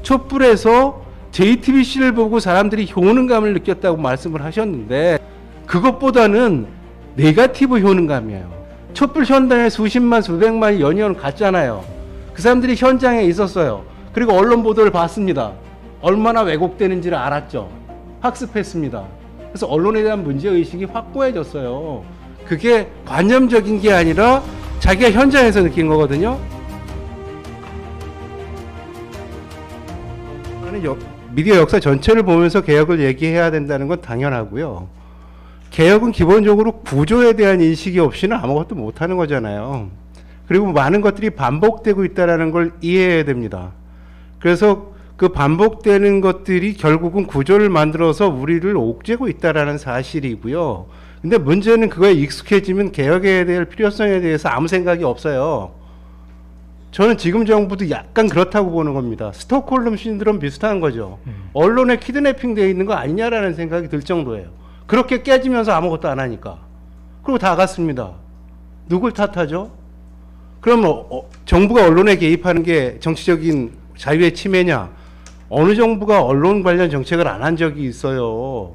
촛불에서 JTBC를 보고 사람들이 효능감을 느꼈다고 말씀을 하셨는데 그것보다는 네거티브 효능감이에요. 촛불 현장에 수십만 수백만이 연이은 갔잖아요. 그 사람들이 현장에 있었어요. 그리고 언론 보도를 봤습니다. 얼마나 왜곡되는지를 알았죠. 학습했습니다. 그래서 언론에 대한 문제의식이 확고해졌어요. 그게 관념적인 게 아니라 자기가 현장에서 느낀 거거든요. 미디어 역사 전체를 보면서 개혁을 얘기해야 된다는 건 당연하고요. 개혁은 기본적으로 구조에 대한 인식이 없이는 아무것도 못하는 거잖아요. 그리고 많은 것들이 반복되고 있다는 걸 이해해야 됩니다. 그래서 그 반복되는 것들이 결국은 구조를 만들어서 우리를 옥죄고 있다는 사실이고요. 근데 문제는 그거에 익숙해지면 개혁에 대한 필요성에 대해서 아무 생각이 없어요. 저는 지금 정부도 약간 그렇다고 보는 겁니다. 스톡홀름 신드롬 비슷한 거죠. 언론에 키드내핑 되어 있는 거 아니냐라는 생각이 들 정도예요. 그렇게 깨지면서 아무것도 안 하니까. 그리고 다 갔습니다. 누굴 탓하죠? 그럼 정부가 언론에 개입하는 게 정치적인 자유의 침해냐? 어느 정부가 언론 관련 정책을 안 한 적이 있어요.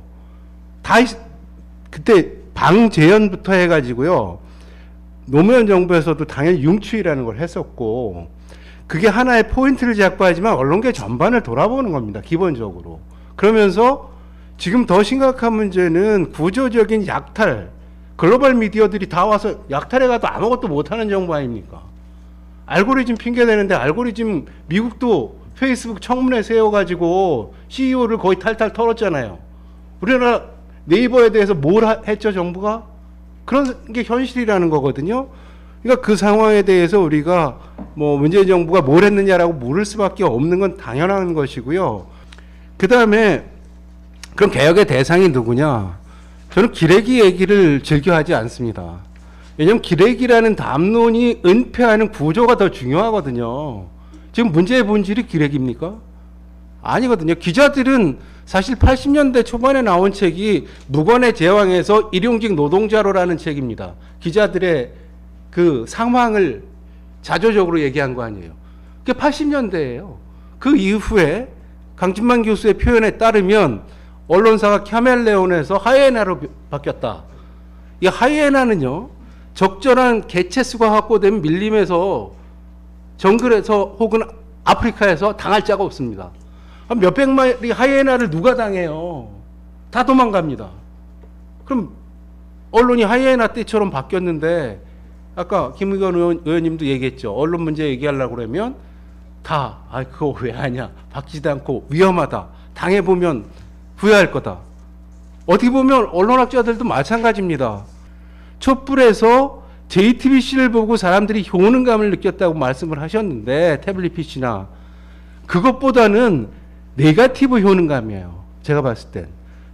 그때 방재현부터 해가지고요. 노무현 정부에서도 당연히 융추이라는 걸 했었고 그게 하나의 포인트를 잡고 하지만 언론계 전반을 돌아보는 겁니다. 기본적으로. 그러면서 지금 더 심각한 문제는 구조적인 약탈. 글로벌 미디어들이 다 와서 약탈해 가도 아무것도 못하는 정부 아닙니까? 알고리즘 핑계대는데 알고리즘 미국도 페이스북 청문회 세워가지고 CEO를 거의 탈탈 털었잖아요. 우리나라 네이버에 대해서 뭘 했죠 정부가? 그런 게 현실이라는 거거든요. 그러니까 그 상황에 대해서 우리가 뭐 문재인 정부가 뭘 했느냐라고 물을 수밖에 없는 건 당연한 것이고요. 그 다음에 그럼 개혁의 대상이 누구냐? 저는 기레기 얘기를 즐겨하지 않습니다. 왜냐하면 기레기라는 담론이 은폐하는 구조가 더 중요하거든요. 지금 문제의 본질이 기레기입니까? 아니거든요. 기자들은 사실 80년대 초반에 나온 책이 무관의 제왕에서 일용직 노동자로라는 책입니다. 기자들의 그 상황을 자조적으로 얘기한 거 아니에요. 그게 80년대예요. 그 이후에 강진만 교수의 표현에 따르면 언론사가 카멜레온에서 하이에나로 바뀌었다. 이 하이에나는요. 적절한 개체수가 확보되면 밀림에서 정글에서 혹은 아프리카에서 당할 자가 없습니다. 몇백 마리 하이에나를 누가 당해요? 다 도망갑니다. 그럼 언론이 하이에나 때처럼 바뀌었는데 아까 김의겸 의원님도 얘기했죠. 언론 문제 얘기하려고 그러면 다 그거 왜 하냐. 바뀌지도 않고 위험하다. 당해보면 후회할 거다. 어떻게 보면 언론학자들도 마찬가지입니다. 촛불에서 JTBC를 보고 사람들이 효능감을 느꼈다고 말씀을 하셨는데 태블릿 PC나 그것보다는 네거티브 효능감이에요. 제가 봤을 땐.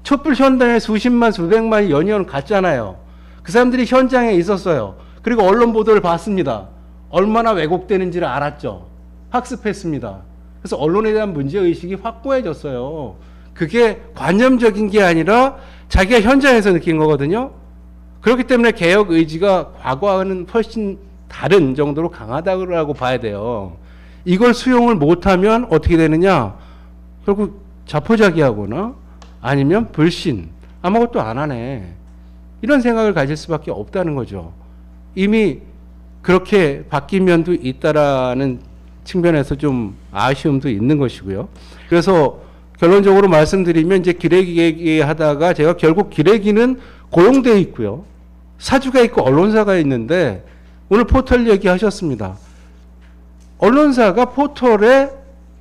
촛불 현장에 수십만 수백만이 연이은 갔잖아요. 그 사람들이 현장에 있었어요. 그리고 언론 보도를 봤습니다. 얼마나 왜곡되는지를 알았죠. 학습했습니다. 그래서 언론에 대한 문제의식이 확고해졌어요. 그게 관념적인 게 아니라 자기가 현장에서 느낀 거거든요. 그렇기 때문에 개혁 의지가 과거와는 훨씬 다른 정도로 강하다고 봐야 돼요. 이걸 수용을 못하면 어떻게 되느냐? 결국 자포자기하거나 아니면 불신, 아무것도 안 하네. 이런 생각을 가질 수밖에 없다는 거죠. 이미 그렇게 바뀐 면도 있다라는 측면에서 좀 아쉬움도 있는 것이고요. 그래서 결론적으로 말씀드리면 이제 기레기 얘기하다가 제가 결국 기레기는 고용되어 있고요. 사주가 있고 언론사가 있는데 오늘 포털 얘기하셨습니다. 언론사가 포털에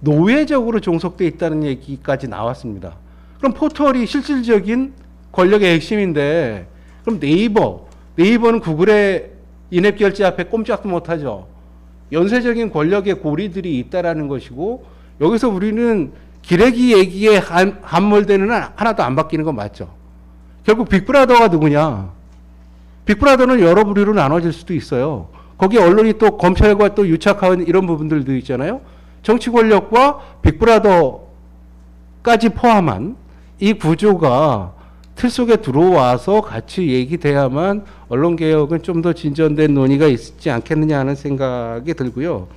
노예적으로 종속되어 있다는 얘기까지 나왔습니다. 그럼 포털이 실질적인 권력의 핵심인데 그럼 네이버는 구글의 인앱 결제 앞에 꼼짝도 못하죠. 연쇄적인 권력의 고리들이 있다라는 것이고 여기서 우리는 기레기 얘기에 함몰되는 하나도 안 바뀌는 건 맞죠. 결국 빅브라더가 누구냐. 빅브라더는 여러 부류로 나눠질 수도 있어요. 거기에 언론이 또 검찰과 또 유착한 이런 부분들도 있잖아요. 정치 권력과 빅브라더까지 포함한 이 구조가 틀 속에 들어와서 같이 얘기돼야만 언론개혁은 좀 더 진전된 논의가 있지 않겠느냐 하는 생각이 들고요.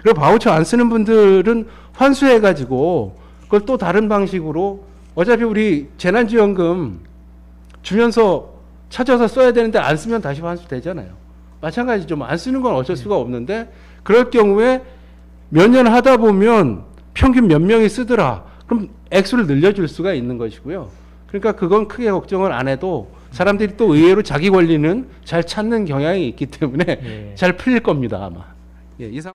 그리고 바우처 안 쓰는 분들은 환수해가지고 그걸 또 다른 방식으로 어차피 우리 재난지원금 주면서 찾아서 써야 되는데 안 쓰면 다시 환수되잖아요. 마찬가지죠. 안 쓰는 건 어쩔 수가 없는데 그럴 경우에 몇 년 하다 보면 평균 몇 명이 쓰더라. 그럼 액수를 늘려줄 수가 있는 것이고요. 그러니까 그건 크게 걱정을 안 해도 사람들이 또 의외로 자기 권리는 잘 찾는 경향이 있기 때문에 잘 풀릴 겁니다, 아마. 예, 이상.